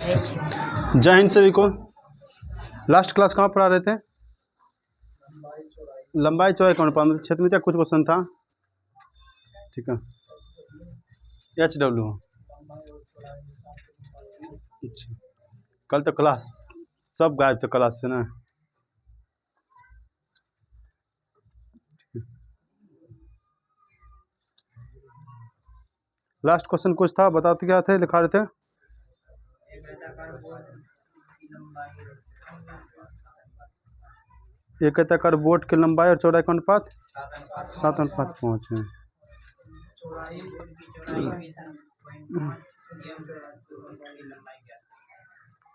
जय हिंद सभी को। लास्ट क्लास कहाँ पढ़ा रहे थे? लंबाई चौड़ाई कौन पढ़ा? क्षेत्र में क्या कुछ क्वेश्चन था? ठीक है, HW। अच्छा, कल तो क्लास सब गायब थे क्लास से ना। लास्ट क्वेश्चन कुछ था, बताओ तो क्या थे, लिखा रहे थे? एक आयताकार बोर्ड की लंबाई और चौड़ाई का अनुपात 7:5 है।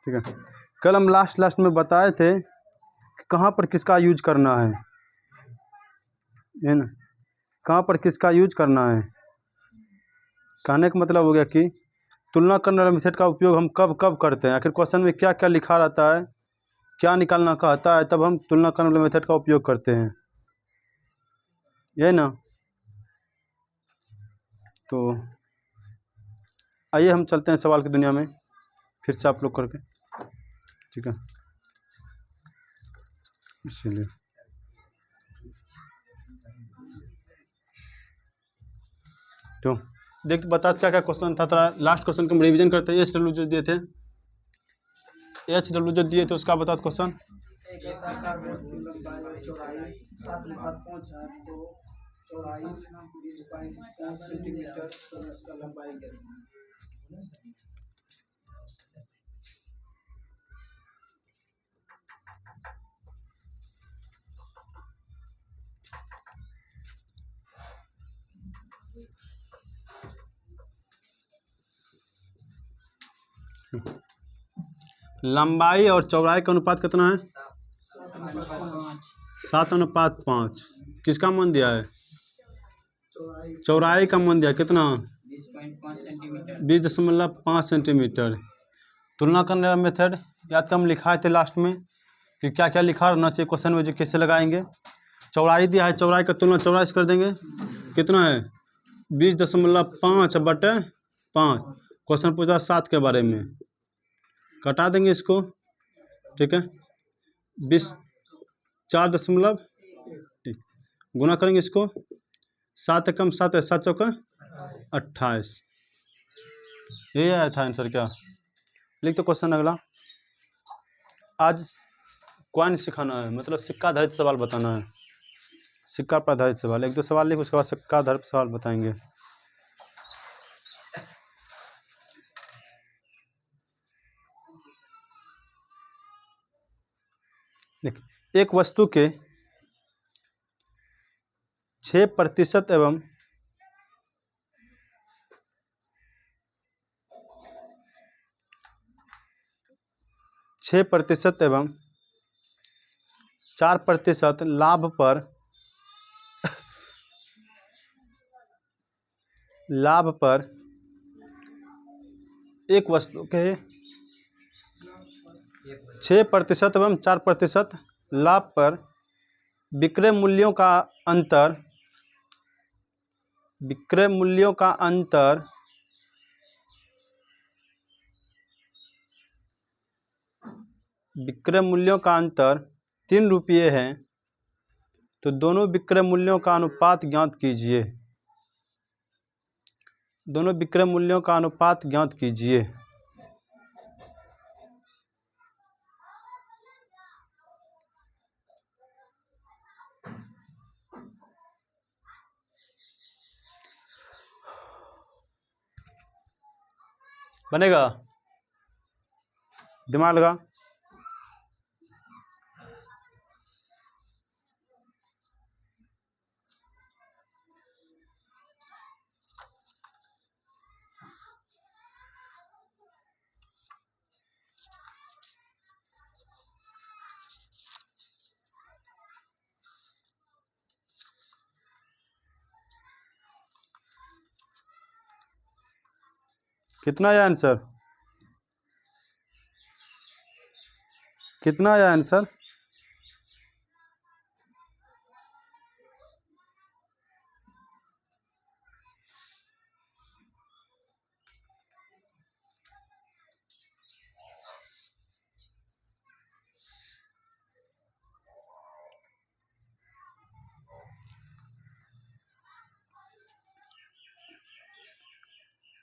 ठीक है, कल हम लास्ट में बताए थे कि कहाँ पर किसका यूज करना है ना, कहाँ पर किसका यूज करना है। कहने का मतलब हो गया कि तुलना करने वाले मेथड का उपयोग हम कब कब करते हैं, आखिर क्वेश्चन में क्या क्या लिखा रहता है, क्या निकालना कहता है, तब हम तुलना करने वाले मेथड का उपयोग करते हैं, ये ना। तो आइए हम चलते हैं सवाल की दुनिया में फिर से आप लोग करके। ठीक है, इसीलिए तो देखते बताते क्या क्या क्वेश्चन था। थोड़ा लास्ट क्वेश्चन का हम रिवीजन करते हैं। HW जो दिए थे, HW जो दिए थे उसका बताओ क्वेश्चन। चौड़ाई 20.5 सेंटीमीटर तो इसका लंबाई लंबाई और चौड़ाई का अनुपात कितना है? 7:5। किसका मान दिया है? चौड़ाई का मान दिया कितना? 20.5 सेंटीमीटर। तुलना करने वाला मेथड याद कम लिखा थे लास्ट में कि क्या क्या लिखा रहना चाहिए क्वेश्चन में, जो कैसे लगाएंगे। चौड़ाई दिया है, चौड़ाई का तुलना चौड़ाई से कर देंगे। कितना है? 20.5/5। क्वेश्चन पूछा 7 के बारे में, कटा देंगे इसको। ठीक है, 20 4 दशमलव गुना करेंगे इसको। 7 एकम 7 है, 7 चौका 28। ये आया था आंसर। क्या लिख तो क्वेश्चन अगला। आज कॉइन सिखाना है, मतलब सिक्का आधारित सवाल बताना है। सिक्का पर आधारित सवाल, 1-2 सवाल लिख, उसके बाद सिक्का आधारित सवाल बताएंगे। लिख, एक वस्तु के 6% एवं 6% एवं 4% लाभ पर एक वस्तु के 6% एवं 4% लाभ पर विक्रय मूल्यों का अंतर विक्रय मूल्यों का अंतर 3 रुपये है, तो दोनों विक्रय मूल्यों का अनुपात ज्ञात कीजिए। दोनों विक्रय मूल्यों का अनुपात ज्ञात कीजिए। बनेगा? दिमाग लगा। कितना आया आंसर? कितना आया आंसर?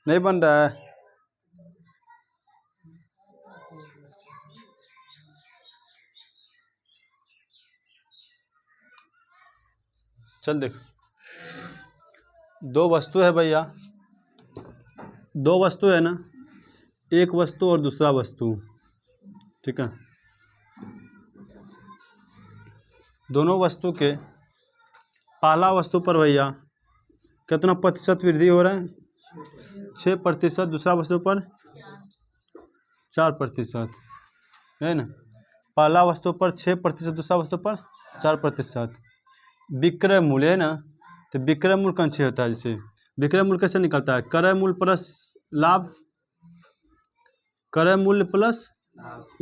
नहीं बन रहा है। चल देख, दो वस्तु है भैया, दो वस्तु है ना, एक वस्तु और दूसरा वस्तु, ठीक है। दोनों वस्तु के पहला वस्तु पर भैया कितना प्रतिशत वृद्धि हो रहा है? 6%। दूसरा वस्तु पर 4%, है ना। पहला वस्तु पर 6%, दूसरा वस्तु पर 4%। विक्रय मूल्य है ना, तो विक्रय मूल्य कौन से होता है? जैसे विक्रय मूल्य कैसे निकलता है? क्रय मूल्य प्लस लाभ, क्रय मूल्य प्लस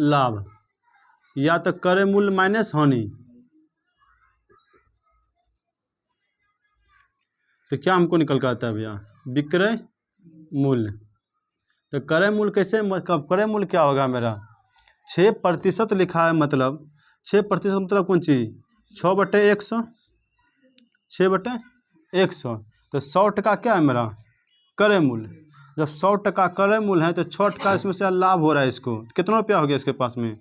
लाभ, या तो क्रय मूल्य माइनस हानि। तो क्या हमको निकल कर आता है भैया? विक्रय मूल्य। तो क्रय मूल्य कैसे, मतलब क्रय मूल्य क्या होगा मेरा? 6% लिखा है, मतलब 6% मतलब कौन चीज़? 6/100, 6/100। तो 100% क्या है मेरा? क्रय मूल्य। जब 100% क्रय मूल्य है तो 6% इसमें से लाभ हो रहा है। इसको कितना रुपया हो गया इसके पास में?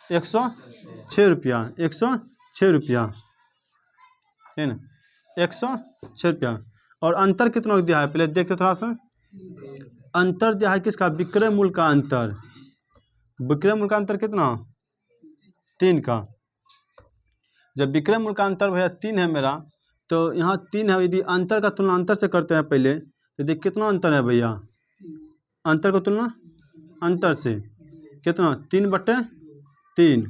106 रुपया, 106 रुपया, है ना, 106 रुपया। और अंतर कितना दिया है पहले देखते थोड़ा सा। अंतर दिया है किसका? विक्रय मूल्य का अंतर। विक्रय मूल्य का अंतर कितना? 3 का। जब विक्रय मूल्य का अंतर भैया 3 है मेरा, तो यहाँ 3 है। यदि अंतर का तुलना अंतर से करते हैं पहले, तो देखिए कितना अंतर है भैया। अंतर का तुलना अंतर से कितना? 3/3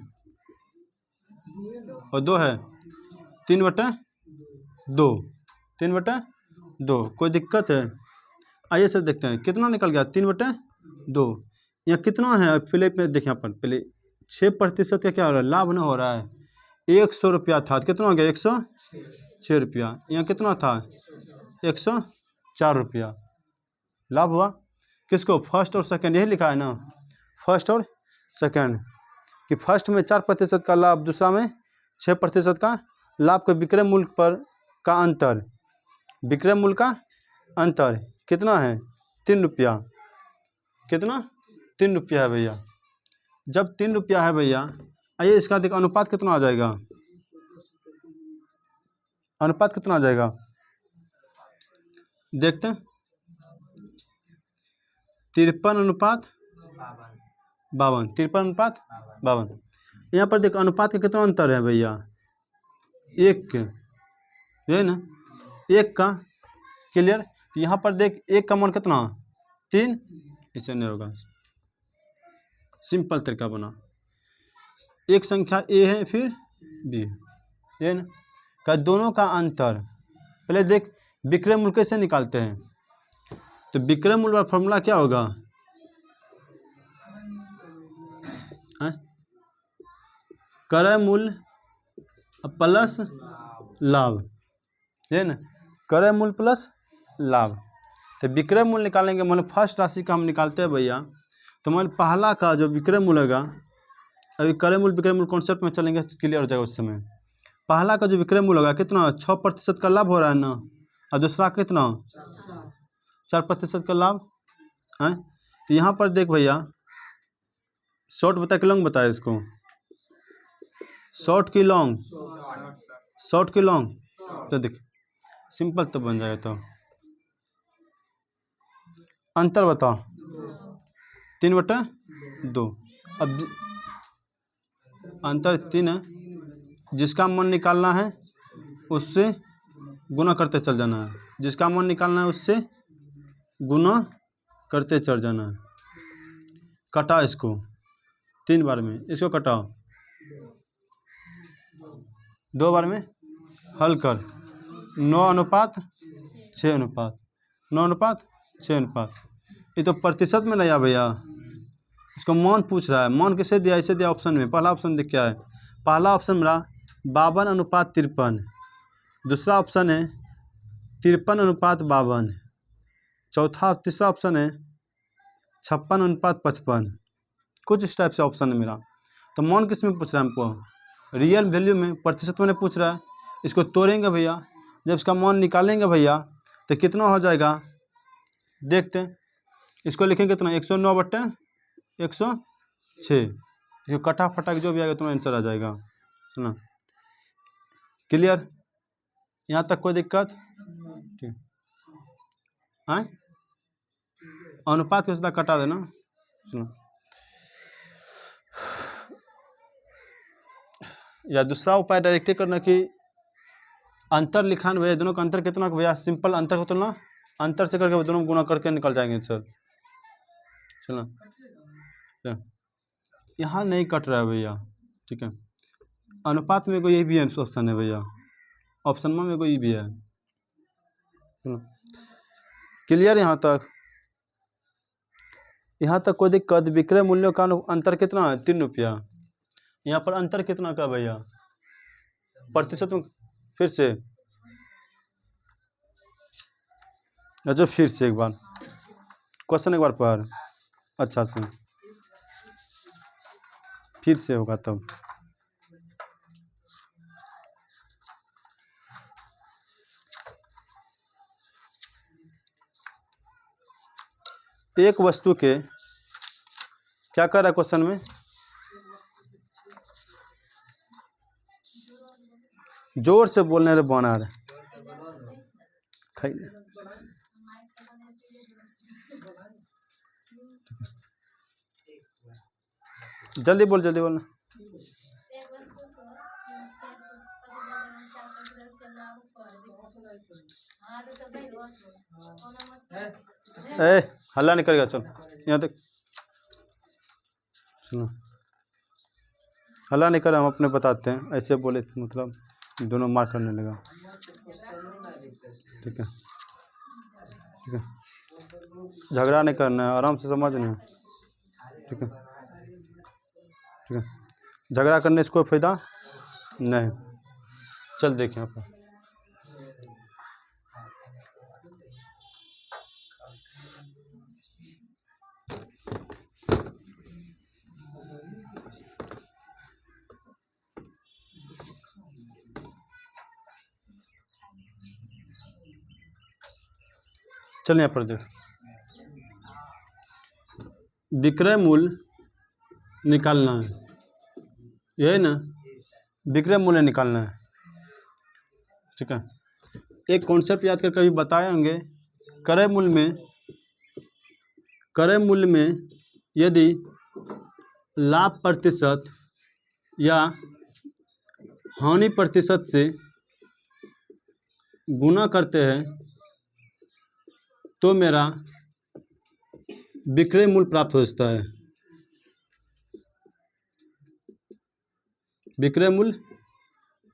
और 2 है 3/2, 3/2। कोई दिक्कत है? आइए सर देखते हैं कितना निकल गया। 3/2। यहाँ कितना है पहले देखिए, यहाँ पर पहले 6% का क्या हो रहा है? लाभ ना हो रहा है। 100 रुपया था, कितना हो गया? 106 रुपया। यहाँ कितना था? 104 रुपया लाभ हुआ। किसको? फर्स्ट और सेकंड, यही लिखा है ना, फर्स्ट और सेकंड, कि फर्स्ट में 4% का लाभ, दूसरा में 6% का लाभ के विक्रय मूल्य पर का अंतर। विक्रय मूल्य का अंतर कितना है? 3 रुपया। कितना? 3 रुपया है भैया। जब 3 रुपया है भैया, आइए इसका देख अनुपात कितना आ जाएगा। अनुपात कितना आ जाएगा देखते हैं। 53:52, 53:52। यहाँ पर देख अनुपात का कितना अंतर है भैया? 1 के, है ना, 1 का। क्लियर? तो यहाँ पर देख 1 का मान कितना? 3। इसे नहीं होगा, सिंपल तरीका बना। एक संख्या ए है, फिर बी है ना, का दोनों का अंतर। पहले देख विक्रय मूल्य कैसे निकालते हैं। तो विक्रय मूल्य का फॉर्मूला क्या होगा? क्रय मूल्य प्लस लाभ, है ना, क्रय मूल्य प्लस लाभ। तो विक्रय मूल्य निकालेंगे, मतलब फर्स्ट राशि का हम निकालते हैं भैया। तो मतलब पहला का जो विक्रय मूल्य होगा, अभी क्रय मूल्य विक्रय मूल्य कॉन्सेप्ट में चलेंगे, क्लियर हो जाएगा उस समय। पहला का जो विक्रय मूल्य होगा कितना? 6% का लाभ हो रहा है ना, और दूसरा कितना? 4% का लाभ है। तो यहाँ पर देख भैया, शॉर्ट बता कि लॉन्ग बताया इसको? शॉर्ट की लॉन्ग? शॉर्ट की लॉन्ग। तो देख सिंपल तो बन जाएगा। तो अंतर बताओ। 3/2। अब अंतर 3 है, जिसका मान निकालना है उससे गुना करते चल जाना है। जिसका मान निकालना है उससे गुना करते चल जाना है। कटा इसको 3 बार में, इसको कटाओ 2 बार में, हल कर। 9:6, 9:6। ये तो प्रतिशत में नहीं आ भैया, इसको मान पूछ रहा है। मान किसे दिया? इसे दिया ऑप्शन में। पहला ऑप्शन देख क्या है? पहला ऑप्शन मेरा 52:53। दूसरा ऑप्शन है 53:52। तीसरा ऑप्शन है 56:55। कुछ इस टाइप से ऑप्शन है मेरा। तो मान किस में पूछ रहा है हमको? रियल वैल्यू में, प्रतिशत में पूछ रहा है। इसको तोड़ेंगे भैया, जब इसका मान निकालेंगे भैया तो कितना हो जाएगा देखते हैं। इसको लिखेंगे कितना 109/106, ये कटा फटा जो भी आएगा तुम्हारा आंसर आ जाएगा। सुना क्लियर, यहाँ तक कोई दिक्कत? ठीक है, अनुपात के साथ कटा देना। सुनो, या दूसरा उपाय डायरेक्ट करना कि अंतर लिखा भैया, दोनों का अंतर कितना भैया, सिंपल अंतर को तुलना अंतर से करके दोनों गुना करके निकल जाएंगे सर। चलो यहाँ नहीं कट रहा है भैया, ठीक है। अनुपात में कोई यही भी ऑप्शन है भैया, ऑप्शन में कोई भी है। क्लियर यहाँ तक? यहाँ तक कोई दिक्कत? विक्रय मूल्यों का अंतर कितना है? 3 रुपया। यहाँ पर अंतर कितना का भैया प्रतिशत में? फिर से अच्छा, फिर से एक बार क्वेश्चन एक बार पढ़ अच्छा से, फिर से होगा तब। एक वस्तु के क्या कर रहा है क्वेश्चन में? जोर से बोलने रे बना रहे, जल्दी बोल, जल्दी बोलना। हल्ला नहीं करेगा, चल यहाँ तक सुनो, हल्ला नहीं कर, हम अपने बताते हैं। ऐसे बोले थे मतलब दोनों मार करने लगा। ठीक है, ठीक है, झगड़ा नहीं करना है, आराम से समझना है। ठीक है, ठीक है, झगड़ा करने से कोई फायदा नहीं। चल देखिए यहाँ पर चल, यहाँ पर देख, विक्रय मूल्य निकालना है, यही ना, विक्रय मूल्य निकालना है। ठीक है, एक कॉन्सेप्ट याद कर कभी बताए होंगे, क्रय मूल्य में यदि लाभ प्रतिशत या हानि प्रतिशत से गुना करते हैं तो मेरा विक्रय मूल्य प्राप्त हो जाता है। विक्रय मूल्य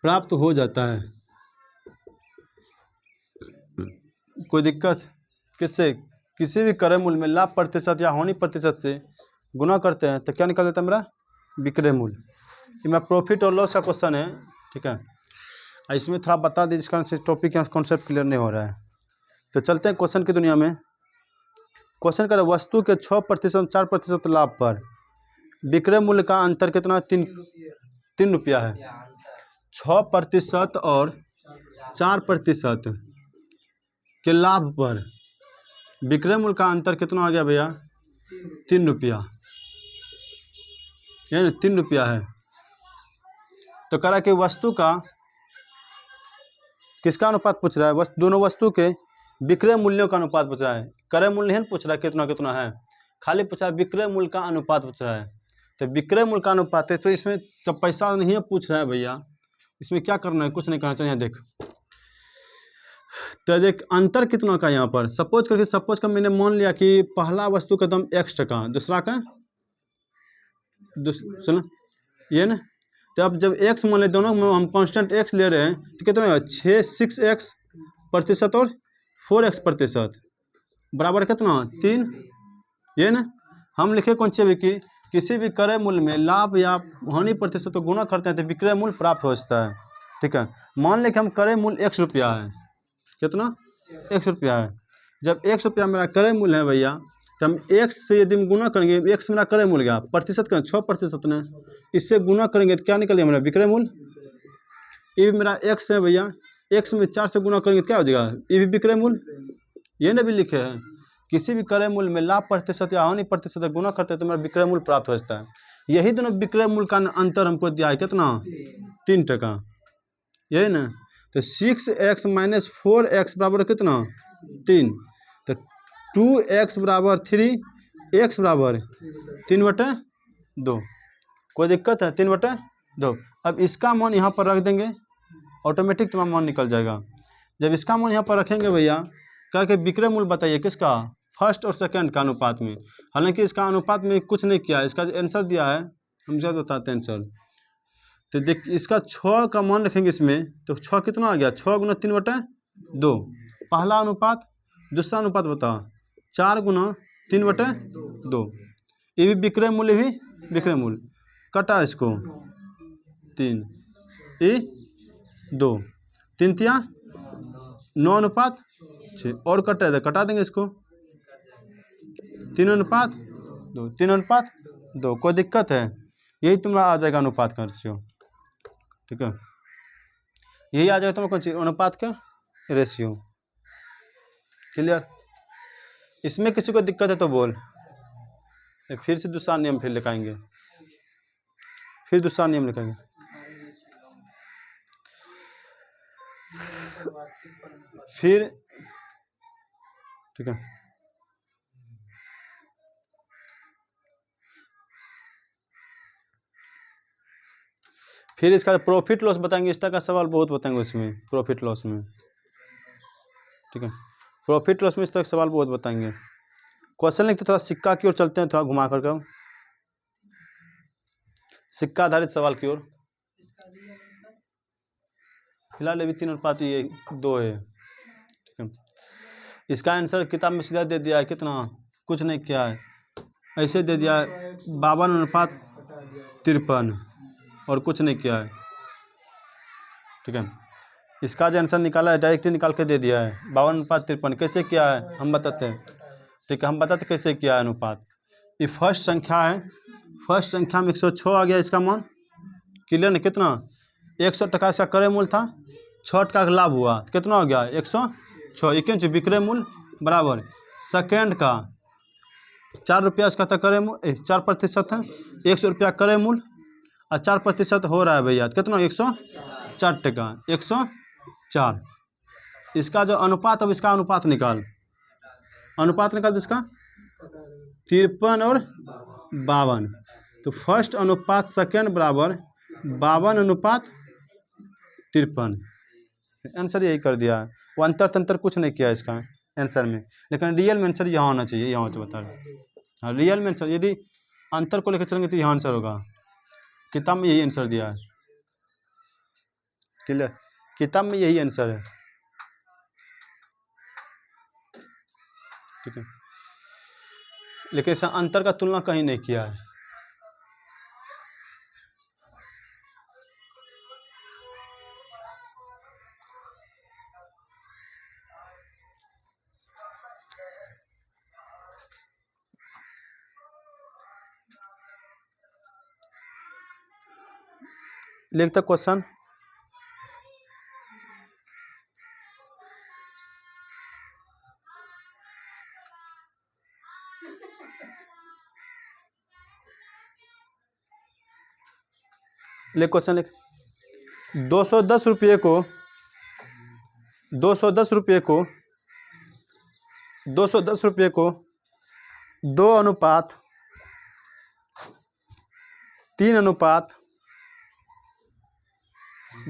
प्राप्त हो जाता है। कोई दिक्कत? किससे? किसी भी क्रय मूल्य में लाभ प्रतिशत या हानि प्रतिशत से गुना करते हैं तो क्या निकल जाता है मेरा? विक्रय मूल्य। ये मेरा प्रॉफिट और लॉस का क्वेश्चन है। ठीक है, इसमें थोड़ा बता दीजिए, इसका टॉपिक या कॉन्सेप्ट क्लियर नहीं हो रहा है। तो चलते हैं क्वेश्चन की दुनिया में। क्वेश्चन कर, वस्तु के 6% 4% लाभ पर विक्रय मूल्य का अंतर कितना? 3 रुपया है। 6% और 4% के लाभ पर विक्रय मूल्य का अंतर कितना आ गया भैया? 3 रुपया, यानी 3 रुपया है। तो कह रहा कि वस्तु का किसका अनुपात पूछ रहा है? दोनों वस्तु के विक्रय मूल्यों का अनुपात पूछ रहा है। क्रय मूल्य नहीं पूछ रहा है कितना कितना है, खाली पूछा विक्रय मूल्य का अनुपात पूछ रहा है। तो विक्रय मूल्य का अनुपात है, तो इसमें जब पैसा नहीं पूछ रहा है भैया, इसमें क्या करना है? कुछ नहीं करना चाहिए। देख, तो देख अंतर कितना का यहाँ पर, सपोज कर मैंने मान लिया कि पहला वस्तु का दाम X टका, दूसरा का सुनो ये ना, तो अब जब X मान ले, दोनों में हम कांस्टेंट X ले रहे हैं, तो कितना है? 6x% और 4x% बराबर कितना? 3। ये ना, हम लिखे कौन सी भी कि किसी भी क्रय मूल्य में लाभ या हानि प्रतिशत को गुना करते हैं तो विक्रय मूल्य प्राप्त हो जाता है। ठीक है, मान लें कि हम क्रय मूल्य 1 रुपया है। कितना? 1 रुपया है। जब 1 रुपया मेरा क्रय मूल्य है भैया, तो हम x से यदि हम गुना करेंगे, x मेरा क्रय मूल्य गया, प्रतिशत का 6% ने, इससे गुना करेंगे तो क्या निकल गया मेरा? विक्रय मूल्य। ये भी मेरा x है भैया, x में 4 से गुना करेंगे तो क्या हो जाएगा? ये भी विक्रय मूल्य। ये ना भी लिखे हैं किसी भी क्रय मूल्य में लाभ प्रतिशत या हानि प्रतिशत गुना करते हैं तो मेरा विक्रय मूल्य प्राप्त हो जाता है। यही दोनों विक्रय मूल्य का अंतर हमको दिया है कितना, 3%, यही ना। तो 6x - 4x बराबर कितना, 3। तो 2x बराबर 3, x बराबर 3/2। कोई दिक्कत है, 3/2। अब इसका मान यहाँ पर रख देंगे, ऑटोमेटिक तुम्हारा मान निकल जाएगा। जब इसका मान यहाँ पर रखेंगे भैया, करके विक्रय मूल्य बताइए किसका, फर्स्ट और सेकंड का अनुपात में। हालांकि इसका अनुपात में कुछ नहीं किया, इसका जो आंसर दिया है हम शायद बताते हैं आंसर। तो देख इसका 6 का मान रखेंगे इसमें, तो 6 कितना आ गया, 6 × 3/2। पहला अनुपात, दूसरा अनुपात बताओ, 4 × 3/2। ये भी विक्रय मूल्य, भी विक्रय मूल्य, कटा इसको 3 ई 2, 3 तिया 9/6, और कटा देंगे इसको 3/2, 3/2। कोई दिक्कत है, यही तुम्हारा आ जाएगा अनुपात का रेशियो, ठीक है, यही आ जाएगा तुम्हारा कौन सी, अनुपात का रेशियो। क्लियर। इसमें किसी को दिक्कत है तो बोल, फिर से दूसरा नियम फिर लिखाएंगे, फिर दूसरा नियम लिखाएंगे। फिर ठीक है, फिर इसका प्रॉफिट लॉस बताएंगे। इस तरह का सवाल बहुत बताएंगे उसमें, प्रॉफिट लॉस में, ठीक है, प्रॉफिट लॉस में इस तरह के सवाल बहुत बताएंगे। क्वेश्चन लिखते थोड़ा सिक्का की ओर चलते हैं, थोड़ा घुमा करके, सिक्का आधारित सवाल की ओर। फिलहाल अभी 3/2 है, ठीक है। इसका आंसर किताब में सीधा दे दिया है, कितना, कुछ नहीं किया है, ऐसे दे दिया है 52/53, और कुछ नहीं किया है, ठीक है। इसका जो आंसर निकाला है डायरेक्टली निकाल के दे दिया है 52/53। कैसे किया है हम बताते हैं, ठीक है, हम बताते कैसे किया है अनुपात। ये फर्स्ट संख्या है, फर्स्ट संख्या में 106 आ गया इसका मान, क्लियर ना। कितना, 100 टका इसका क्रय मूल्य था, 6 टका का लाभ हुआ, कितना हो गया 106। ये क्या विक्रय मूल्य बराबर सेकेंड का 4 रुपया इसका था क्रय मूल्य, 4% है, 100 रुपया क्रय मूल्य, और 4% हो रहा है भैया कितना, 104 टका, 104। इसका जो अनुपात, अब इसका अनुपात निकाल, अनुपात निकाल इसका 53 और 52। तो फर्स्ट अनुपात सेकेंड बराबर 52/53। आंसर यही कर दिया है, वो अंतर तंत्र कुछ नहीं किया इसका आंसर में, लेकिन रियल में आंसर यहाँ होना चाहिए, यहाँ तो बता रहे। हाँ, रियल में आंसर, यदि अंतर को लेकर चलेंगे तो यहाँ आंसर होगा। किताब में यही आंसर दिया है, क्लियर, किताब में यही आंसर है, ठीक है, लेकिन ऐसा अंतर का तुलना कहीं नहीं किया है। लिखता क्वेश्चन, लिख क्वेश्चन लिख। 210 रुपये को 210 रुपये को 210 रुपये को 2:3:2:3:4:5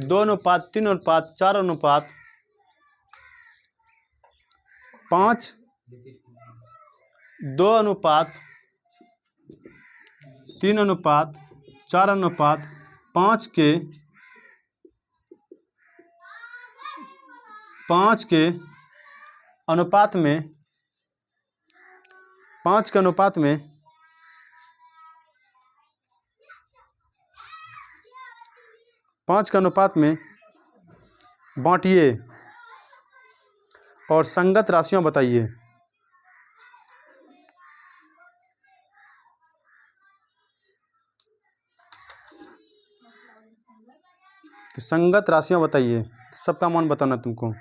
2:3:4:5 के 5 के अनुपात में 5 के अनुपात में 5 के अनुपात में बांटिए और संगत राशियां बताइए। तो संगत राशियां बताइए, सबका मान बताना तुमको।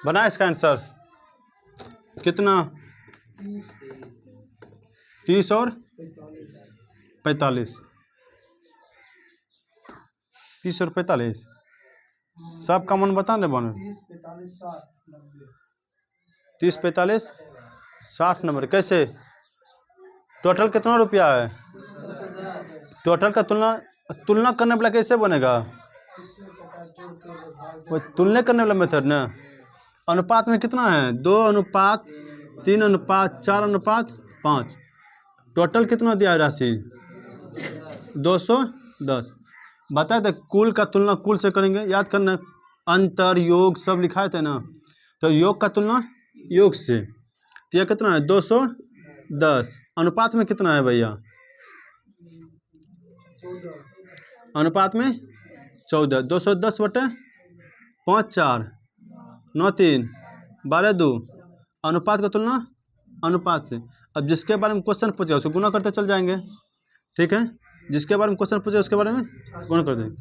बना इसका आंसर कितना? 30 और 45। 30 और 45 सब का मन बता न बन। 30 45 60 90। 30 45 60 नंबर कैसे? टोटल कितना रुपया है? टोटल का तुलना तुलना करने वाला कैसे बनेगा? वो तुलना करने वाला मेथड ना। अनुपात में कितना है? 2 अनुपात 3 अनुपात 4 अनुपात 5। टोटल कितना दिया है राशि? 210। बताए थे कुल का तुलना कुल से करेंगे, याद करना। अंतर योग सब लिखाए थे ना, तो योग का तुलना योग से। तो यह कितना है? 210। अनुपात में कितना है भैया? अनुपात में 14। 210 बटे 5 4 9 3 12 2। अनुपात का तुलना अनुपात से। अब जिसके बारे में क्वेश्चन पूछे उसको गुना करते चल जाएंगे, ठीक है। जिसके बारे में क्वेश्चन पूछे उसके बारे में गुना कर देंगे,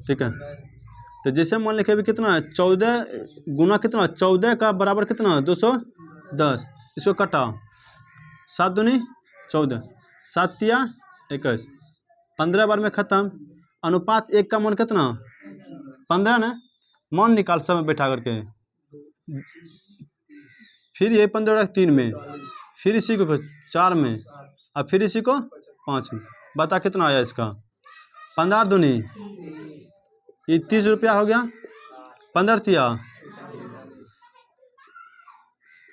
ठीक है। तो जैसे मान लिखे अभी कितना है? 14 गुना कितना? 14 का बराबर कितना? 210। इसको कटा 7 दूनी 14 7 तिया 21। 15 बार में ख़त्म। अनुपात 1 का मान कितना? 15 ना। मान निकाल समय बैठा करके। फिर ये 15 3 में, फिर इसी को 4 में, और फिर इसी को 5 में। बता कितना आया इसका? 15 दूनी ये 30 रुपया हो गया। 15 तिया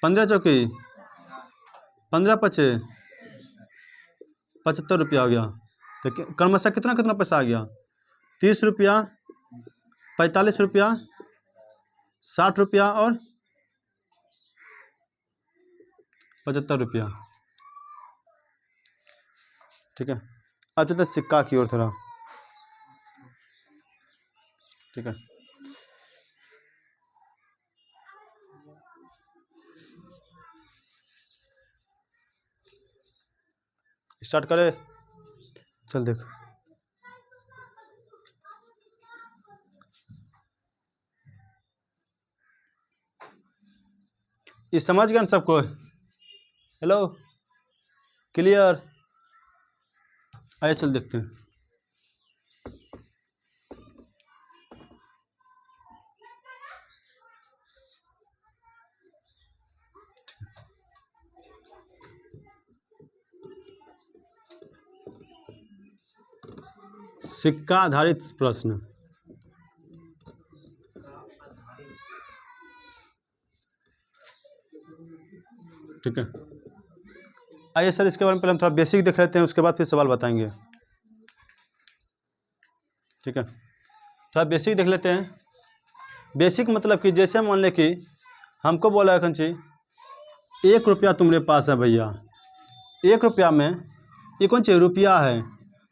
15 चौकी 15 पचे 75 रुपया हो गया। तो क्रमशः कितना कितना पैसा आ गया? 30 रुपया 45 रुपया 60 रुपया और 75 रुपया, ठीक है। अब चलते सिक्का की ओर थोड़ा, ठीक है। स्टार्ट करें, चल देख। ये समझ गए न सबको? Hello, clear? आइए चल देखते हैं। सिक्का आधारित प्रश्न, ठीक है। आइए सर, इसके बारे में पहले हम थोड़ा बेसिक देख लेते हैं, उसके बाद फिर सवाल बताएंगे, ठीक है। थोड़ा बेसिक देख लेते हैं। बेसिक मतलब कि जैसे मान ले कि हमको बोला है कंची 1 रुपया तुम्हारे पास है भैया। 1 रुपया में ये कौन सी रुपया है?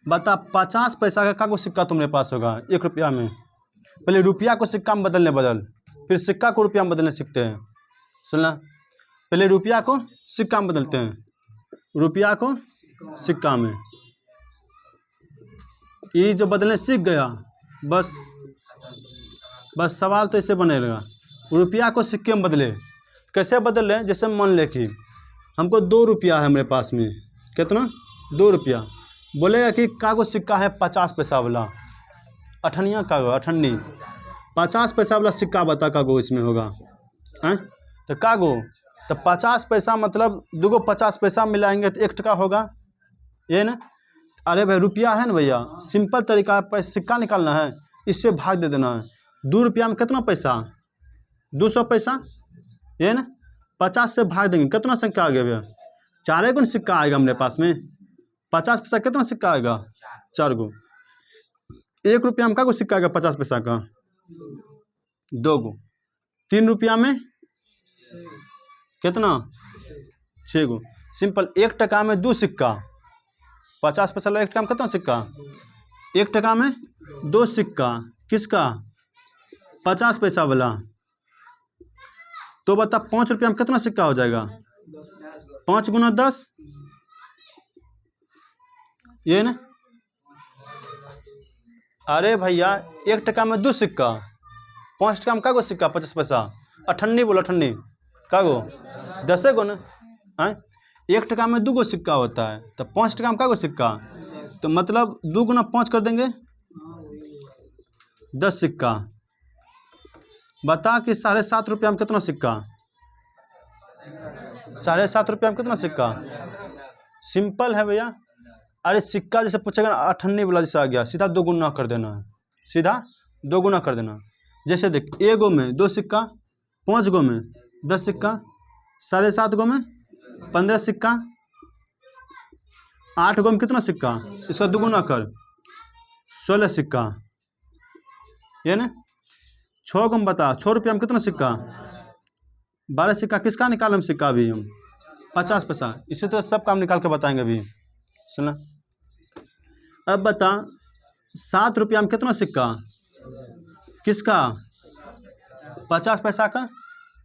बता 50 पैसा का कागज सिक्का तुम्हारे पास होगा 1 रुपया में। पहले रुपया को सिक्का में बदल, फिर सिक्का को रुपया में बदलने सीखते हैं। सुनना, पहले रुपया को सिक्का में बदलते हैं, रुपया को सिक्का में। ये जो बदलने सीख गया, बस सवाल तो ऐसे बनेगा। रुपया को सिक्के में बदले, कैसे बदल रहे? जैसे मान ले कि हमको 2 रुपया है मेरे पास में। कितना? 2 रुपया। बोलेगा कि कागज सिक्का है 50 पैसा वाला, अठनिया कागज, अठन्नी 50 पैसा वाला सिक्का बता कागो इसमें होगा हैं? तो कागो तो 50 पैसा मतलब 2 50 पैसा मिलाएंगे तो 1 टका होगा, ये ना। अरे भाई रुपया है ना भैया, सिंपल तरीका है, सिक्का निकालना है, इससे भाग दे देना है। 2 रुपया में कितना पैसा? 200 पैसा, ये ना। 50 से भाग देंगे, कितना सिक्का आ गया भैया? 4 गुना सिक्का आएगा मेरे पास में। 50 पैसा कितना सिक्का आएगा? 4 गो। 1 रुपया में का गो सिक्का आएगा 50 पैसा का? 2 गो। 3 रुपया में कितना? 6 गो। सिंपल। 1 टका में 2 सिक्का, 50 पैसा वाला 1 टका में कितना सिक्का? 1 टका में 2 सिक्का। किसका? 50 पैसा वाला। तो बता 5 रुपया में कितना सिक्का हो जाएगा? 5 गुना 10, ये ना। अरे भैया 1 टका में 2 सिक्का, 5 टका में का गो सिक्का 50 पैसा, अठन्नी बोलो, अठन्नी का गो 10 गो ना। आए 1 टका में 2 गो सिक्का होता है, तो 5 टका में का गो सिक्का, तो मतलब 2 गुना 5 कर देंगे 10 सिक्का। बता कि 7.5 रुपया में कितना सिक्का, 7.5 रुपया में कितना सिक्का। सिंपल है भैया। अरे सिक्का जैसे पूछेगा ना, अठन्नी वाला जैसे आ गया, सीधा 2 गुना कर देना है, सीधा 2 गुना कर देना। जैसे देख, 1 गो में 2 सिक्का, 5 गो में 10 सिक्का, 7.5 गो में 15 सिक्का, 8 गो में कितना सिक्का, इसका 2 गुना कर 16 सिक्का। ये ना 6 गो में बता, 6 रुपया में कितना सिक्का, 12 सिक्का। किसका निकाल हम सिक्का अभी हम 50 पैसा। इसी तरह सब काम निकाल के बताएंगे अभी, सुना। अब बता 7 रुपया में कितना सिक्का, किसका 50 पैसा का।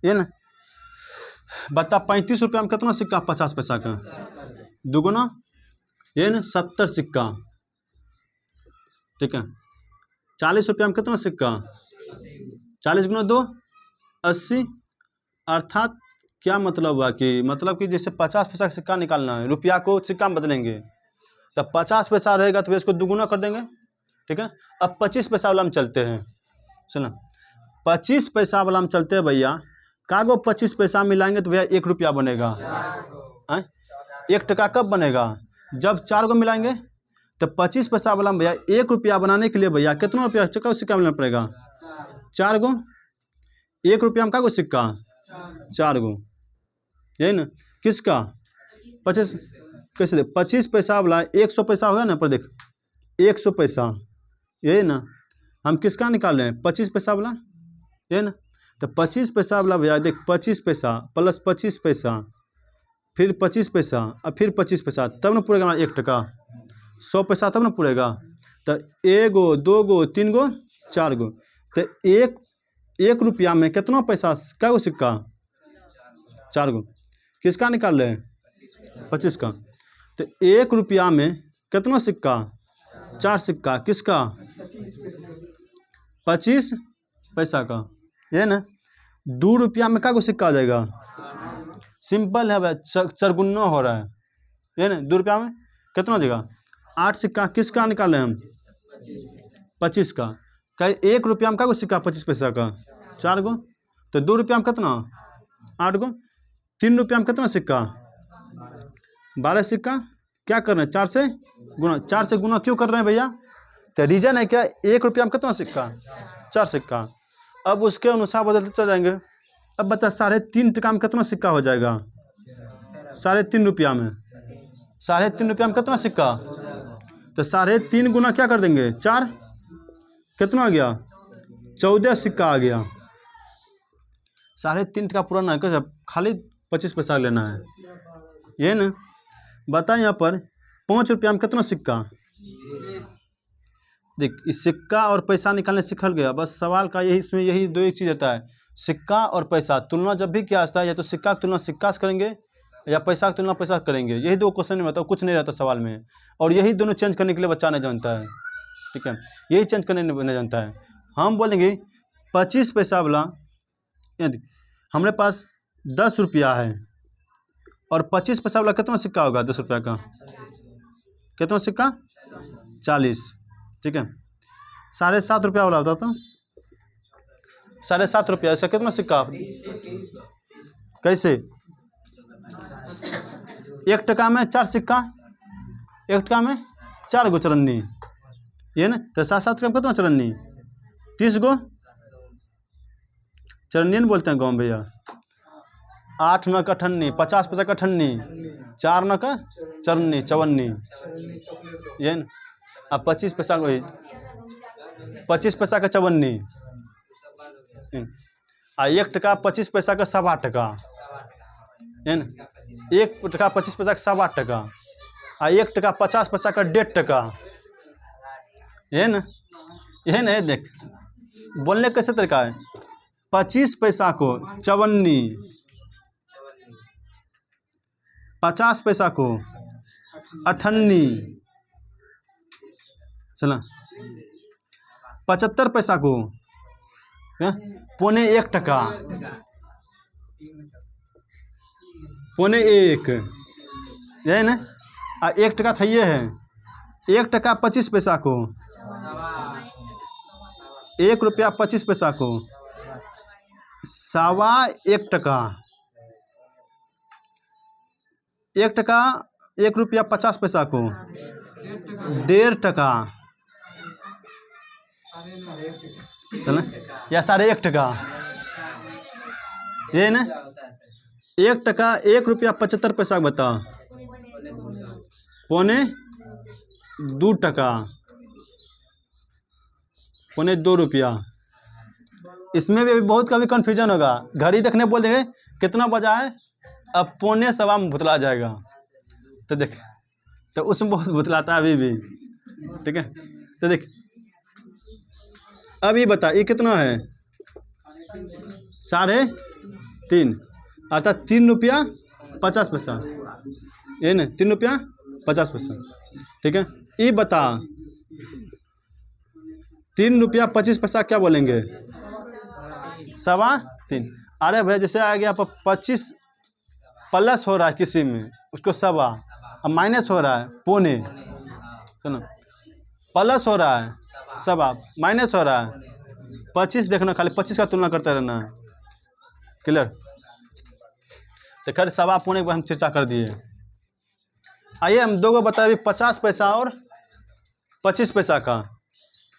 ये ना बता 35 रुपया में कितना सिक्का 50 पैसा का, 2 गुना, ये ना 70 सिक्का। ठीक है। 40 रुपया में कितना सिक्का, 40 गुना 2 80। अर्थात क्या मतलब हुआ कि जैसे 50 पैसा का सिक्का निकालना है, रुपया को सिक्का में बदलेंगे, तब 50 पैसा रहेगा तो इसको 2 गुना कर देंगे। ठीक है। अब 25 पैसा वाला में चलते हैं, सुना। 25 पैसा वाला में चलते हैं भैया। कागो 25 पैसा मिलाएंगे तो भैया 1 रुपया बनेगा। 1 टका कब बनेगा, जब 4 गो मिलाएंगे। तो 25 पैसा वाला में भैया 1 रुपया बनाने के लिए भैया कितना रुपया का सिक्का मिलाना पड़ेगा, 4 गो। 1 रुपया में का गो सिक्का, 4 गो। यही ना किसका 25, कैसे देख 25 पैसा वाला 100 पैसा होगा ना, पर देख 100 पैसा, यही ना हम किसका निकाल रहे हैं 25 पैसा वाला, ये ना। तो 25 पैसा वाला भैया देख 25 पैसा प्लस 25 पैसा, फिर 25 पैसा और फिर 25 पैसा, तब ना पूरेगा हमारा 1 टका। 100 पैसा तब ना पूरेगा। तो 1 गो 2 गो 3 गो 4 गो, तो 1 रुपया में कितना पैसा, क्या गो सिक्का, 4 गो। किसका निकाल रहे हैं 25 का। तो 1 रुपया में कितना सिक्का, 4 सिक्का। किसका 25 पैसा का। ये ना 2 रुपया में का को सिक्का आ जाएगा, सिंपल है भाई, चरगुना हो रहा है। ये ना 2 रुपया में कितना हो जाएगा 8 सिक्का। किसका निकाले हम 25 का। कहीं 1 रुपया में का को सिक्का 25 पैसा का, 4 गो। तो 2 रुपया में कितना 8 गो। 3 रुपया में कितना सिक्का 12 सिक्का। क्या कर रहे हैं 4 से गुना, 4 से गुना क्यों कर रहे हैं भैया, तो रीजन है क्या 1 रुपया में कितना सिक्का 4 सिक्का। अब उसके अनुसार बदलते चल जाएंगे। अब बता 3.5 टका में कितना सिक्का हो जाएगा, 3.5 रुपया में, 3.5 रुपया में कितना सिक्का। तो 3.5 गुना क्या कर देंगे 4, कितना आ गया 14 सिक्का आ गया। 3.5 टका पूरा ना कैसे, खाली 25 पैसा लेना है। ये ना बता यहाँ पर 5 रुपया में कितना सिक्का। देख इस सिक्का और पैसा निकालने सीखल गया, बस सवाल का यही, इसमें यही 2 एक चीज़ रहता है, सिक्का और पैसा तुलना जब भी क्या आता है, या तो सिक्का की तुलना सिक्का से करेंगे या पैसा की तुलना पैसा करेंगे। यही 2 क्वेश्चन में बताओ, कुछ नहीं रहता सवाल में। और यही दोनों चेंज करने के लिए बच्चा नहीं जानता है। ठीक है, यही चेंज करने नहीं जानता है। हम बोलेंगे 25 पैसा वाला, यदि हमारे पास 10 रुपया है और 25 पैसा वाला कितना सिक्का होगा 10 रुपया का, कितना सिक्का 40। ठीक है। 7.5 रुपया वाला होता तो 7.5 रुपया, ऐसा कितना सिक्का कैसे 1 टका में 4 सिक्का, 1 टका में 4 गो चरन्नी। ये ना तो 7-7 रुपया में कितना चरन्नी 30 गो चरन्नी नहीं बोलते हैं गाँव भैया। 8 नक अठन्नी, 50 पैसा का अठन्नी, 4 नक चरन्नी चवन्नी। ये ना अब 25 पैसा वही 25 पैसा का चवन्नी, आ 1 टका 25 पैसा का 7.5 टका, है ना। 1 टका 25 पैसा का 7.5 टका, आ 1 टका 50 पैसा का 1.5 टका। है ना, यह ना देख बोलने कैसे तरीका है। 25 पैसा को चवन्नी, 50 पैसा को अठन्नी, चला 75 पैसा को 1.25 टका, पौने एक, यही ना। 1 टका था ये है, 1 टका 25 पैसा को, 1 रुपया 25 पैसा को, 1.25 टका, 1 टका 1 रुपया 50 पैसा को, 1.5 टका, चल या 1.5 टका, ये ना। 1 टका 1 रुपया 75 पैसा बता, 1.25 टका, 1.25 रुपया। इसमें भी बहुत का भी कन्फ्यूजन होगा। घड़ी देखने बोल देंगे कितना बजा है, अब 1.25 में भुतला जाएगा। तो देख, तो उसमें बहुत भुतलाता है अभी भी, ठीक है। तो देख अब ये बता, ये कितना है, 3.5, अर्थात 3 रुपया 50 पैसा, ये ना, 3 रुपया 50 पैसा, ठीक है। ये बता 3 रुपया 25 पैसा क्या बोलेंगे, 3.25। अरे भैया जैसे आ गया 25 प्लस हो रहा है किसी में, उसको 1.25, अब माइनस हो रहा है 1.25, सुनो, प्लस हो रहा है 1.25, माइनस हो रहा है 25, देखना खाली 25 का तुलना करते रहना है, क्लियर। तो खैर 1.25 पौने हम चर्चा कर दिए। आइए हम दो को बताइए, 50 पैसा और 25 पैसा का।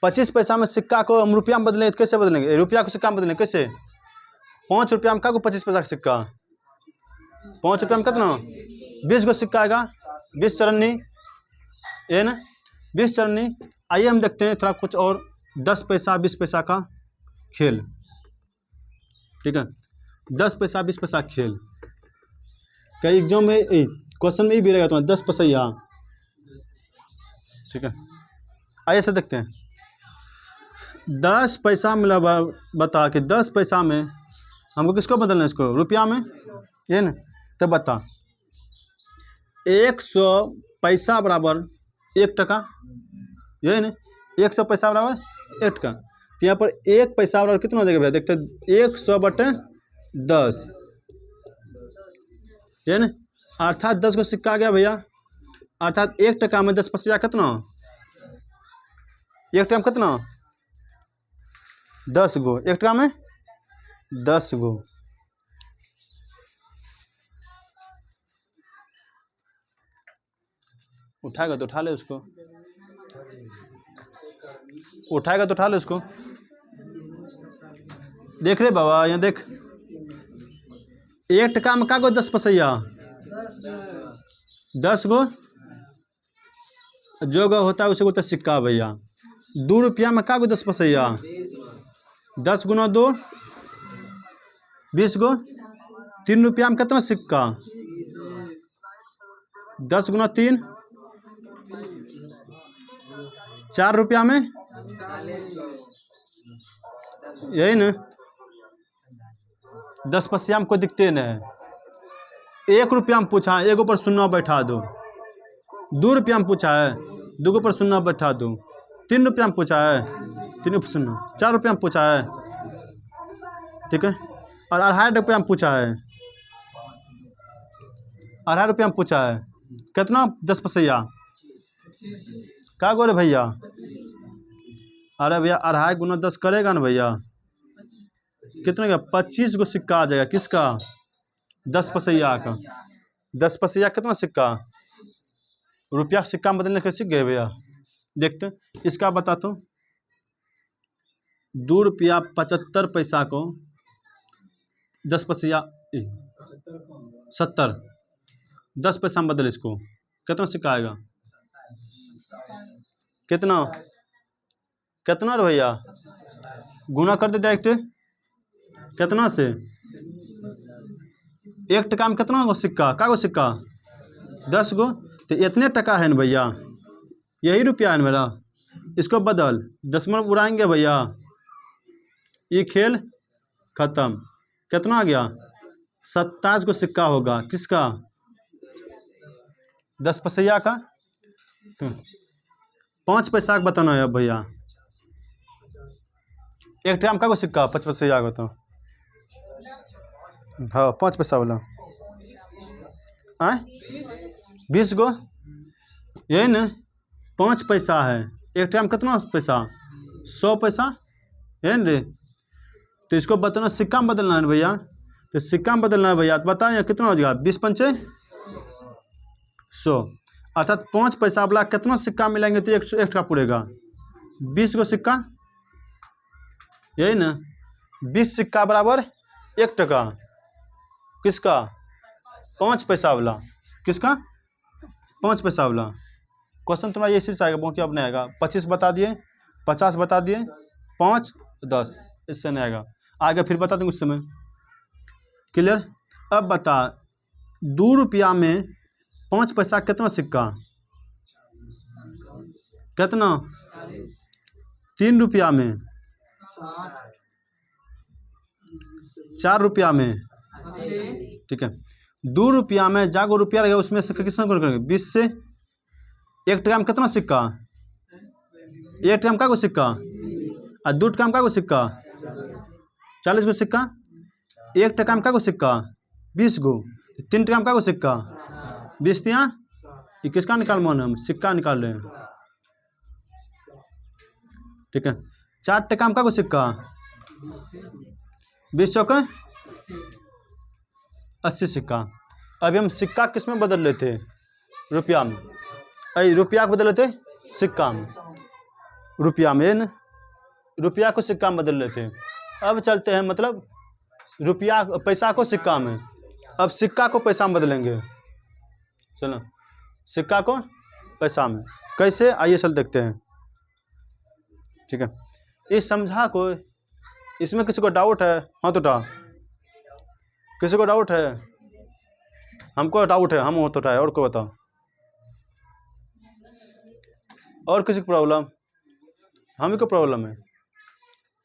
25 पैसा में सिक्का को हम रुपया में बदलेंगे तो कैसे बदलेंगे, रुपया को सिक्का में बदलेंगे कैसे। 5 रुपया में का को 25 पैसा का सिक्का, 5 रुपया में कितना, 20 को सिक्का आएगा, 20 चरन्नी, ये ना, 20 चरन्नी। आइए हम देखते हैं थोड़ा कुछ और, 10 पैसा 20 पैसा का खेल, ठीक है। 10 पैसा 20 पैसा खेल, कई एग्जाम में क्वेश्चन में भी रहेगा तुम्हारा 10 पैसा, ठीक है। आइए से देखते हैं, 10 पैसा मिला, बता कि 10 पैसा में हमको किसको बदलना है, इसको रुपया में, ये ना। तो बता 100 पैसा बराबर 1 टका, यही ना, 100 पैसा बराबर 1 टका। तो यहाँ पर 1 पैसा बराबर कितना हो जाएगा भैया, देखते 100/10, ये ना, अर्थात 10 को सिक्का आ गया भैया, अर्थात 1 टका में 10 पैसा कितना, 1 टका में कितना, 10 गो, 1 टका में 10 गो। उठाएगा तो उठा ले उसको, उठाएगा तो उठा ले उसको। देख रहे बाबा, यहाँ देख, 1 टका में का गो 10 पैसा, 10 गो, जो गो होता है उसे बोलते सिक्का भैया। 2 रुपया में का गो 10 पैसा, 10 गुना 2 20 गो। 3 रुपया में कितना सिक्का, 10 गुना 3, 4 रुपया में, यही ना, 10 पैसा में कोई दिखते नहीं। 1 रुपया में पूछा है, 1 ऊपर 0 बैठा दो। 2 रुपया में पूछा है, 2 ऊपर 0 बैठा दो। 3 रुपया में पूछा है, 3 ऊपर 0। 4 रुपया में पूछा है, ठीक है। और 2.5 रुपया में पूछा है, 2.5 रुपया में पूछा है, कितना 10 पैसा का गोरे भैया। अरे भैया 2.5 गुना 10 करेगा ना भैया, कितना का 25 गो सिक्का आ जाएगा, किसका, 10 पैसा का। 10 पैसा कितना सिक्का, रुपया सिक्का में बदलने के सीख गए भैया। देखते इसका बताता हूँ, 2 रुपया 75 पैसा को 10 पैसा 70, 10 पैसा में बदल, इसको कितना सिक्का आएगा, कितना कितना रे भैया, गुना कर दे डायरेक्ट, कितना से 1 टका में कितना गो सिक्का, का गो सिक्का 10 गो। तो इतने टका है ना भैया, यही रुपया है ना मेरा, इसको बदल, दशमलव उड़ाएंगे भैया, ये खेल खत्म। कितना आ गया, 27 को सिक्का होगा, किसका, 10 पैसा का। 5 पैसा का बताना है अब भैया, 1 टका में का को सिक्का 5 पैसा का, तो हाँ 5 पैसा वाला आए 20 गो यही ना 5 पैसा है। एक टाइम कितना पैसा 100 पैसा है ना रे। तो इसको बताना सिक्का में बदलना है ना भैया। तो सिक्का में बदलना है भैया तो बताएं कितना हो जाएगा 20 पंचे 100 अर्थात 5 पैसा वाला कितना सिक्का मिलेंगे तो एक टका पूरेगा 20 गो सिक्का यही ना 20 सिक्का बराबर 1 टका किसका 5 पैसा वाला किसका 5 पैसा वाला। क्वेश्चन तुम्हारा ये चीज़ आएगा बाकी अब नहीं आएगा। 25 बता दिए 50 बता दिए 5 10 इससे नहीं आएगा आगे फिर बता देंगे उस समय। क्लियर। अब बता 2 रुपया में 5 पैसा कितना सिक्का कितना 3 रुपया में 4 रुपया में ठीक है 2 रुपया में जागो रुपया रहेगा उसमें से कितना गुना करेंगे 20 से। 1 टका में कितना सिक्का 1 टका में का गो सिक्का और 2 टका में का गो सिक्का 40 गो सिक्का। 1 टका में का गो सिक्का 20 गो। 3 टका में का गो सिक्का 20 तिया ये किसका निकाल मान हम सिक्का निकाल रहे हैं ठीक है। 4 टका में का गो सिक्का 20 चौका 80 सिक्का। अभी हम सिक्का किस में बदल लेते रुपया में अरे रुपया को बदल लेते सिक्का में रुपया में न रुपया को सिक्का में बदल लेते हैं। अब चलते हैं मतलब रुपया पैसा को सिक्का में। अब सिक्का को पैसा में बदलेंगे चलो सिक्का को पैसा में कैसे आइए चल देखते हैं ठीक है। इस समझा को इसमें किसी को डाउट है हाँ तो उठा किसी को डाउट है हमको डाउट है हम हो तो उठाए और को बताओ और किसी को प्रॉब्लम हम ही को प्रॉब्लम है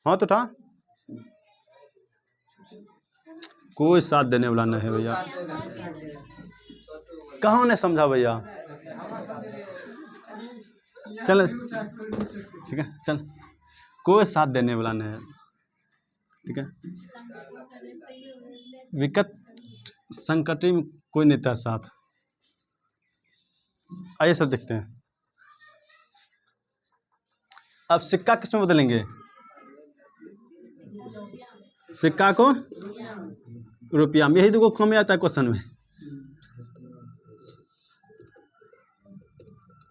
हाँ तो उठा कोई साथ देने वाला नहीं है भैया। कहाँ ने समझा भैया चल ठीक है चल कोई साथ देने वाला नहीं है ठीक है। विकट संकट में कोई नहीं था साथ। आइए सर देखते हैं अब सिक्का किस में बदलेंगे सिक्का को रुपया में। यही दो कम आता है क्वेश्चन में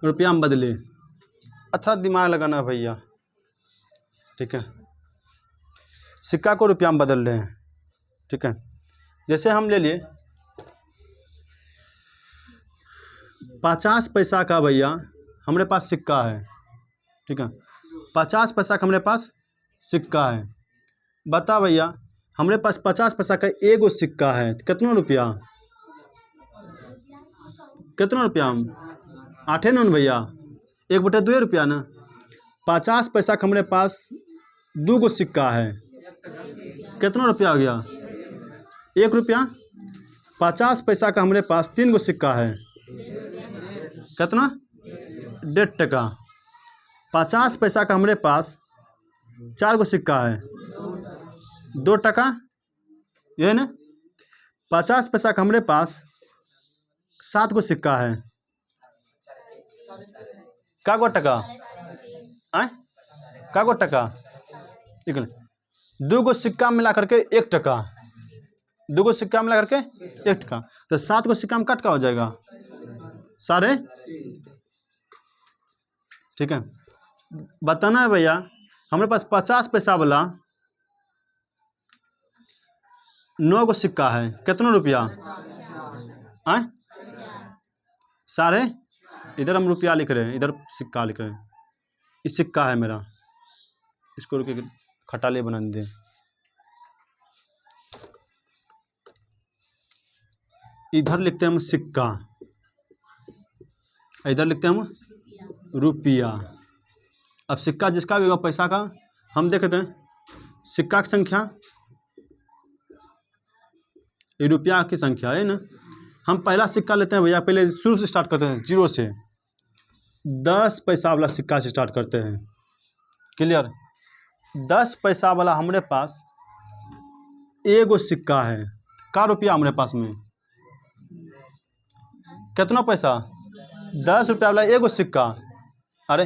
रुपया में बदले अच्छा दिमाग लगाना भैया ठीक है। सिक्का को रुपया में बदल रहे हैं ठीक है। जैसे हम ले लिए 50 पैसा का भैया हमारे पास सिक्का है ठीक है। 50 पैसा का हमारे पास सिक्का है। बता भैया हमारे पास 50 पैसा का एगो सिक्का है कितना रुपया 8 है ना भैया 1/2 रुपया ना। 50 पैसा का हमारे पास 2 गो सिक्का है कितना रुपया हो गया 1 रुपया। 50 पैसा का हमारे पास 3 गो सिक्का है कितना 1.5 टका। 50 पैसा का हमारे पास 4 गो सिक्का है 2 टका ये ना। 50 पैसा का हमारे पास 7 गो सिक्का है का गो टका आए का गो टका 2 गो सिक्का मिला करके 1 टका 2 गो सिक्का मिला करके 1 टका। तो 7 गो सिक्का में कट का हो जाएगा 3.5 ठीक है। बताना है भैया हमारे पास 50 पैसा वाला 9 गो सिक्का है कितना रुपया आए 3.5। इधर हम रुपया लिख रहे हैं इधर सिक्का लिख रहे हैं। ये सिक्का है मेरा इसको रुके खटाले बना दे। इधर लिखते हैं हम सिक्का इधर लिखते हैं हम रुपया। अब सिक्का जिसका भी होगा पैसा का हम देखते हैं सिक्का की संख्या ये रुपया की संख्या है ना। हम पहला सिक्का लेते हैं भैया पहले शुरू से स्टार्ट करते हैं 0 से 10 पैसा वाला सिक्का से स्टार्ट करते हैं। क्लियर। 10 पैसा वाला हमारे पास एगो सिक्का है का रुपया हमारे पास में कितना पैसा 10 रुपया वाला एगो सिक्का। अरे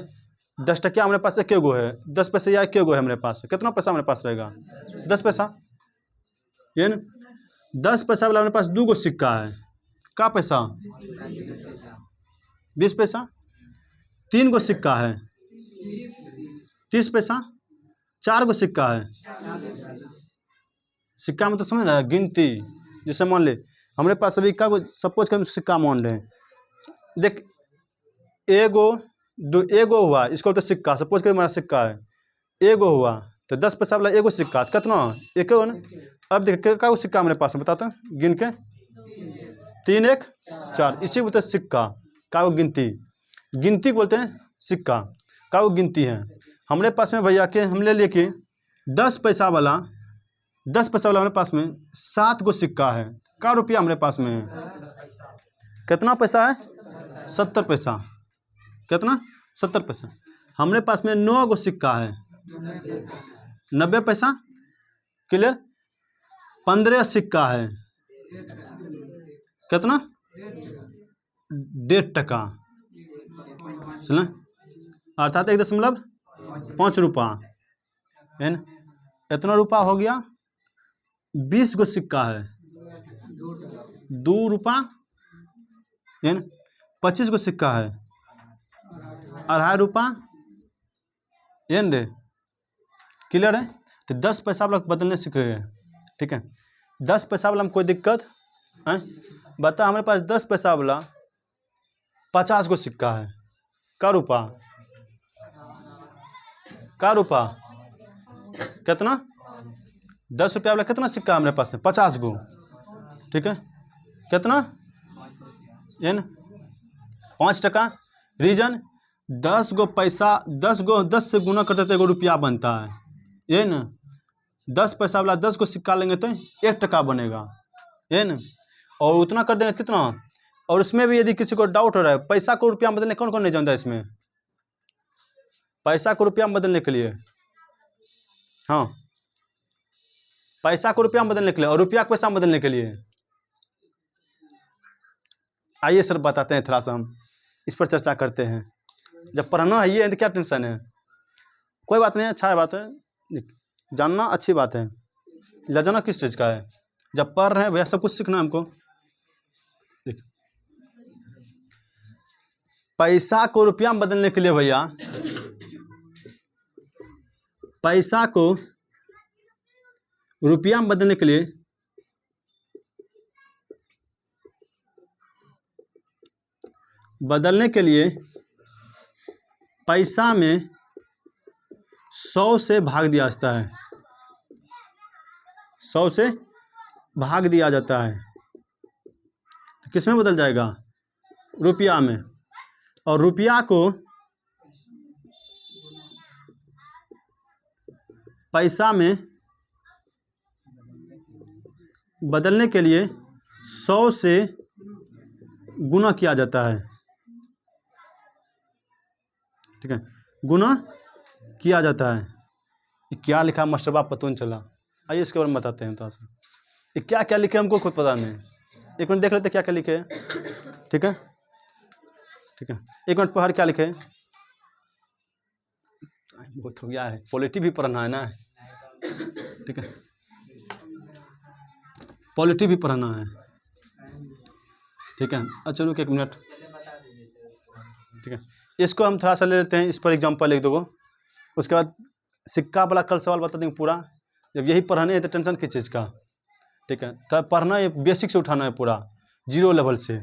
10 टकिया हमारे पास एक गो है, 10 पैसे या एक गो है हमारे पास, कितना पैसा हमारे पास रहेगा 10 पैसा। ये न 10 पैसा वाला हमारे पास 2 गो सिक्का है, का पैसा 20 पैसा। 3 गो सिक्का है 30 पैसा। 4 गो सिक्का है, सिक्का में तो समझ रहा है गिनती। जैसे मान ले हमारे पास अभी का सपोज कर सिक्का मान रहे हैं, देख एगो दो एगो हुआ, इसको तो सिक्का सपोज कर हमारा सिक्का है एगो हुआ, तो 10 पैसा वाला एगो सिक्का कितना एक हो ना। अब देख का वो सिक्का हमारे पास है बताता गिन के 3 1 4, इसी बोलते हैं सिक्का का वो गिनती। गिनती बोलते हैं सिक्का का वो गिनती है। हमारे पास में भैया के हम ले लेके 10 पैसा वाला हमारे पास में 7 गो सिक्का है, का रुपया हमारे पास में है कितना पैसा है 70 पैसा। कितना 70 पैसा। हमारे पास में 9 गो सिक्का है 90 पैसा। क्लियर। 15 सिक्का है कितना 1.5 टका, चला अर्थात 1.5 रुपया है ना। इतना रुपया हो गया। 20 गो सिक्का है 2 रुपया है ना। 25 गो सिक्का है 2.5 रुपया ये न रे। क्लियर है। तो 10 पैसा वाला बदलने सीखेंगे, ठीक है। 10 पैसा वाला में कोई दिक्कत है बता। हमारे पास 10 पैसा वाला 50 गो सिक्का है, का रुपया कितना 10 रुपया वाला कितना सिक्का हमारे पास है 50 गो, ठीक है। कितना ये न 5 टका। रीजन 10 गो पैसा 10 से गुना करते तो एगो रुपया बनता है, ये न 10 पैसा वाला 10 को सिक्का लेंगे तो 1 टका बनेगा, ये न। और उतना कर देंगे कितना। और उसमें भी यदि किसी को डाउट हो रहा है पैसा को रुपया में बदलने कौन कौन नहीं जानता है इसमें, पैसा को रुपया में बदलने के लिए, हाँ पैसा को रुपया में बदलने के लिए और रुपया को पैसा में बदलने के लिए। आइए सर बताते हैं, थोड़ा सा हम इस पर चर्चा करते हैं। जब पढ़ना है ये तो क्या टेंशन है, कोई बात नहीं, अच्छा है बात है, जानना अच्छी बात है। लजाना किस चीज़ का है, जब पढ़ रहे हैं भैया सब कुछ सीखना हमको। देख पैसा को रुपया में बदलने के लिए भैया, पैसा को रुपया में बदलने के लिए पैसा में 100 से भाग दिया जाता है, 100 से भाग दिया जाता है तो किस में बदल जाएगा रुपया में। और रुपया को पैसा में बदलने के लिए 100 से गुना किया जाता है, ठीक है, गुना किया जाता है। ये क्या लिखा मास्टर बाप पता नहीं चला, आइए इसके बारे में बताते हैं थोड़ा सा। ये क्या क्या लिखे हमको खुद पता नहीं, एक मिनट देख लेते क्या क्या लिखे हैं, ठीक है ठीक है। एक मिनट पढ़ क्या लिखे, बहुत हो गया है, पॉलिटी भी पढ़ना है ना, ठीक है, पॉलिटी भी पढ़ना है, ठीक है। अच्छा चलो एक मिनट, ठीक है। इसको हम थोड़ा सा ले लेते हैं, इस पर एग्जाम्पल एक दो गो, उसके बाद सिक्का वाला कल सवाल बता देंगे पूरा। जब यही पढ़ाने है तो टेंशन किस चीज़ का, ठीक है। तो पढ़ना है बेसिक से उठाना है पूरा 0 लेवल से।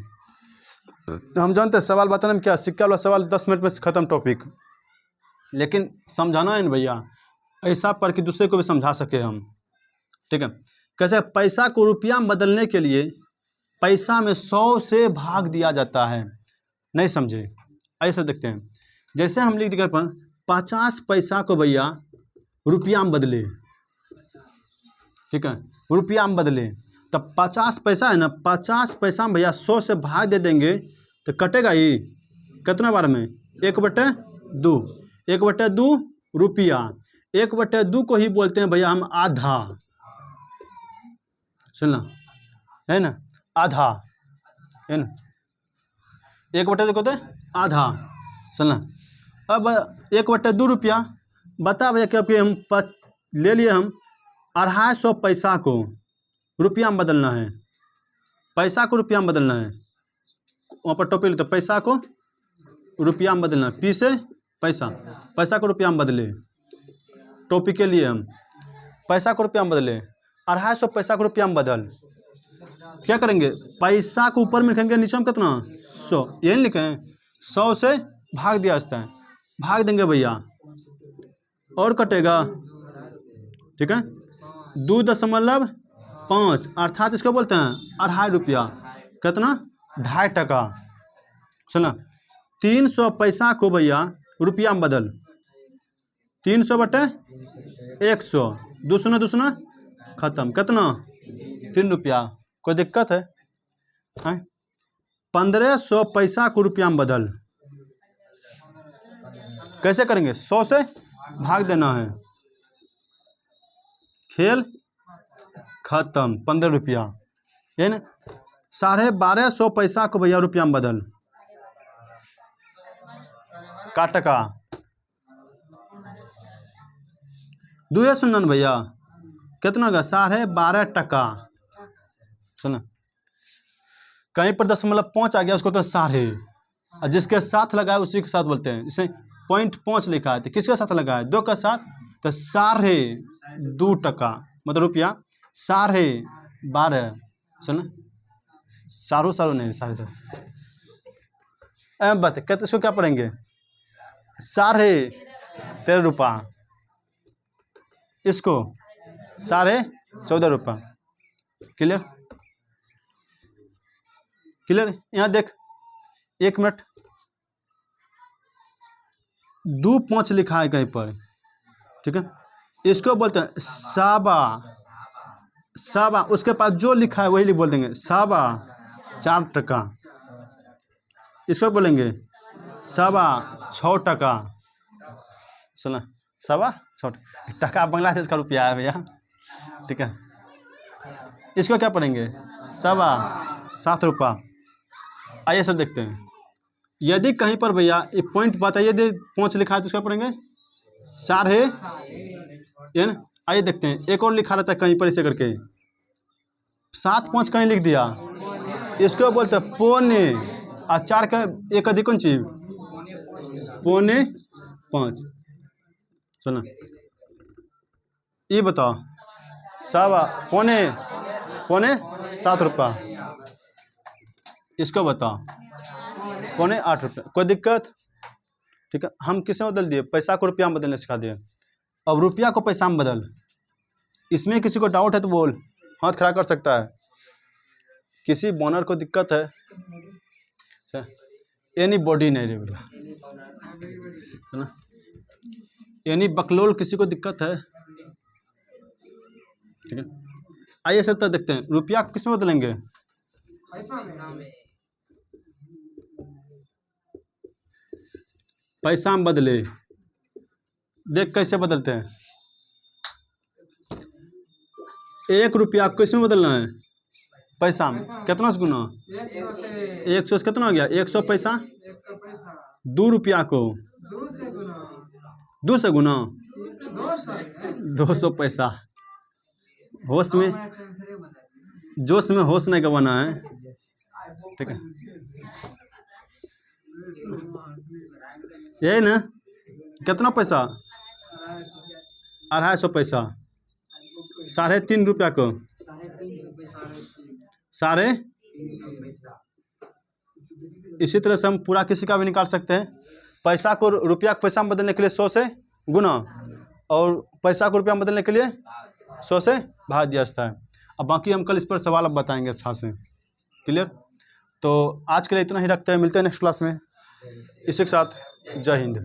तो हम जानते हैं सवाल बताने में क्या, सिक्का वाला सवाल 10 मिनट में ख़त्म टॉपिक, लेकिन समझाना है ना भैया ऐसा पर कि दूसरे को भी समझा सके हम, ठीक है। कैसे पैसा को रुपया में बदलने के लिए पैसा में 100 से भाग दिया जाता है, नहीं समझे, ऐसा देखते हैं। जैसे हम लिख देंगे 50 पैसा को भैया रुपया में बदले, ठीक है, रुपया में बदले, तब 50 पैसा है ना, 50 पैसा में भैया 100 से भाग दे देंगे तो कटेगा ही कितना बार में 1/2, 1/2 रुपया, 1/2 को ही बोलते हैं भैया हम आधा, सुनना है ना, आधा है ना, 1/2 होता है आधा, सुनना। अब 1/2 रुपया बता भैया कि हम ले लिए हम 250 पैसा को रुपया में बदलना है, पैसा को रुपया में बदलना है, वहाँ पर टॉपिक लिखते पैसा को रुपया में बदलना, पी से पैसा, पैसा को रुपया में बदले, टॉपिक के लिए हम पैसा को रुपया में बदले, 250 पैसा को रुपया में बदल, क्या करेंगे, पैसा को ऊपर में लिखेंगे, नीचे में कितना 100, यही लिखें, 100 से भाग दिया जाता है, भाग देंगे भैया और कटेगा, ठीक है, 2.5 अर्थात इसको बोलते हैं 2.5 रुपया, कितना 2.5 टका, सुना। 300 पैसा को भैया रुपया में बदल, 300/100, दूसरा खत्म, कितना 3 रुपया, कोई दिक्कत है? 1500 पैसा को रुपया में बदल, कैसे करेंगे, 100 से भाग देना है, खेल खत्म, 15 रुपया, है ना। 1250 पैसा को भैया रुपया में बदल, का टका, 2 सुनना भैया, कितना होगा 12.5 टका, सुना। कहीं पर 0.5 आ गया उसको तो 12, और जिसके साथ लगा है उसी के साथ बोलते हैं, जैसे 0.5 लिखा है तो किसके साथ लगा है, 2 का साथ, तो 2.5 टका मतलब रुपया, 12.5, सुना, सारू नहीं, सारे बात कहते इसको क्या पढ़ेंगे, 13.5 रुपया, इसको 14.5 रुपया, क्लियर क्लियर। यहाँ देख 1 मिनट, 2.5 लिखा है कहीं पर, ठीक है, इसको बोलते हैं साबा, उसके पास जो लिखा है वही बोल देंगे, 4.25 टका, इसको बोलेंगे 6.25 टका, सुना, 6.25 टका बांग्लादेश का रुपया है भैया, ठीक है। इसको क्या पढ़ेंगे, 7.25 रुपया। आइए सर देखते हैं, यदि कहीं पर भैया ये पॉइंट बताइए, यदि 5 लिखा है तो उसका पढ़ेंगे 4 है ना। आइए देखते हैं, एक और लिखा रहता है कहीं पर इसे करके, 7.5 कहीं लिख दिया, इसको बोलते हैं पौने, और 4 का एक अधिक कौन चीज, 4.25, सुना। ये बताओ, 7.7 रुपया, इसको बताओ 8.25 रुपया, कोई दिक्कत, ठीक है। हम किसमें बदल दिए, पैसा को रुपया में बदलने सिखा दिए, अब रुपया को पैसा में बदल, इसमें किसी को डाउट है तो बोल, हाथ खड़ा कर सकता है, किसी बोनर को दिक्कत है, एनी बॉडी नहीं रे बेटा, सुना, एनी बकलोल किसी को दिक्कत है, ठीक है। आइए सर तो देखते हैं, रुपया को किस में बदलेंगे, पैसा में बदले, देख कैसे बदलते हैं, 1 रुपया को किस में बदलना है, पैसा में, कितना से गुना, 100 से कितना हो गया, 100 पैसा, 2 रुपया को 2 से गुना, 200 पैसा, होश में, जोश में होश नहीं गंवाना है, ठीक है, यही ना, कितना पैसा, 250 पैसा, 3.5 रुपया को 3.5, इसी तरह से हम पूरा किसी का भी निकाल सकते हैं, पैसा को रुपया को पैसा में बदलने के लिए 100 से गुना, और पैसा को रुपया में बदलने के लिए 100 से भाग दिया जाता है। अब बाकी हम कल इस पर सवाल अब बताएंगे अच्छा से, क्लियर। तो आज के लिए इतना ही रखते हैं, मिलते हैं नेक्स्ट क्लास में, इसी के साथ जय हिंद।